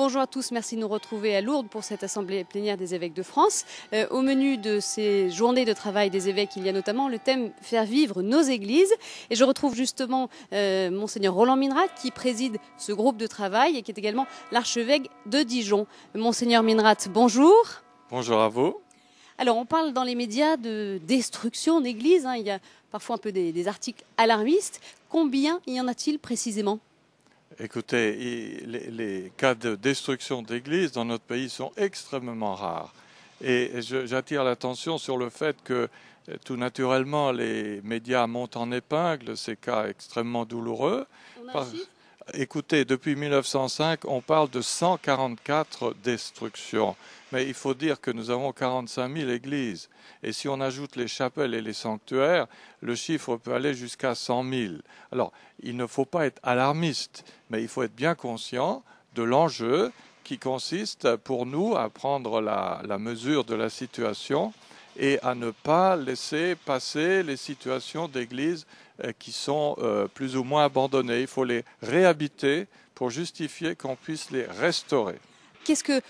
Bonjour à tous, merci de nous retrouver à Lourdes pour cette assemblée plénière des évêques de France. Au menu de ces journées de travail des évêques, il y a notamment le thème « Faire vivre nos églises ». Et je retrouve justement Monseigneur Roland Minrat qui préside ce groupe de travail et qui est également l'archevêque de Dijon. Monseigneur Minrat, bonjour. Bonjour à vous. Alors on parle dans les médias de destruction d'églises, il y a parfois un peu des articles alarmistes. Combien y en a-t-il précisément ? Écoutez, les cas de destruction d'églises dans notre pays sont extrêmement rares. Et j'attire l'attention sur le fait que tout naturellement les médias montent en épingle ces cas extrêmement douloureux. On a un chiffre ? Écoutez, depuis 1905, on parle de 144 destructions. Mais il faut dire que nous avons 45 000 églises. Et si on ajoute les chapelles et les sanctuaires, le chiffre peut aller jusqu'à 100 000. Alors, il ne faut pas être alarmiste, mais il faut être bien conscient de l'enjeu qui consiste pour nous à prendre la mesure de la situation et à ne pas laisser passer les situations d'églises qui sont plus ou moins abandonnées. Il faut les réhabiter pour justifier qu'on puisse les restaurer. Qu'est-ce que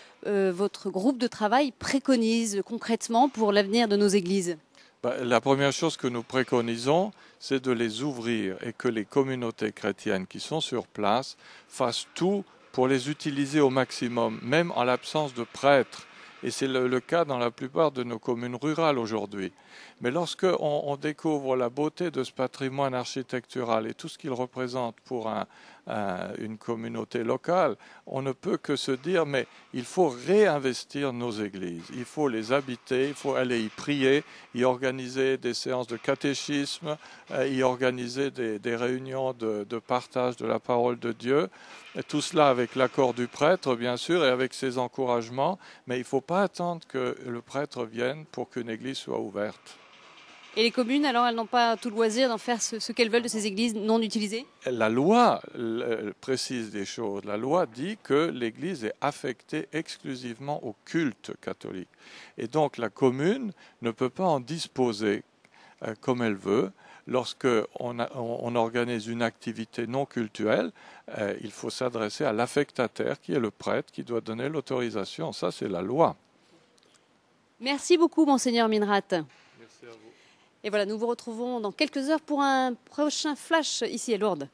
votre groupe de travail préconise concrètement pour l'avenir de nos églises ? La première chose que nous préconisons, c'est de les ouvrir et que les communautés chrétiennes qui sont sur place fassent tout pour les utiliser au maximum, même en l'absence de prêtres. Et c'est le cas dans la plupart de nos communes rurales aujourd'hui. Mais lorsque on découvre la beauté de ce patrimoine architectural et tout ce qu'il représente pour une communauté locale, on ne peut que se dire mais il faut réinvestir nos églises, il faut les habiter, il faut aller y prier, y organiser des séances de catéchisme, y organiser des réunions de partage de la parole de Dieu, et tout cela avec l'accord du prêtre bien sûr et avec ses encouragements, mais il ne faut pas attendre que le prêtre vienne pour qu'une église soit ouverte. Et les communes, alors, elles n'ont pas tout loisir d'en faire ce qu'elles veulent de ces églises non utilisées ? La loi précise des choses. La loi dit que l'église est affectée exclusivement au culte catholique. Et donc la commune ne peut pas en disposer comme elle veut. Lorsqu'on organise une activité non cultuelle, il faut s'adresser à l'affectataire qui est le prêtre qui doit donner l'autorisation. Ça, c'est la loi. Merci beaucoup, Monseigneur Minrat. Merci à vous. Et voilà, nous vous retrouvons dans quelques heures pour un prochain flash ici à Lourdes.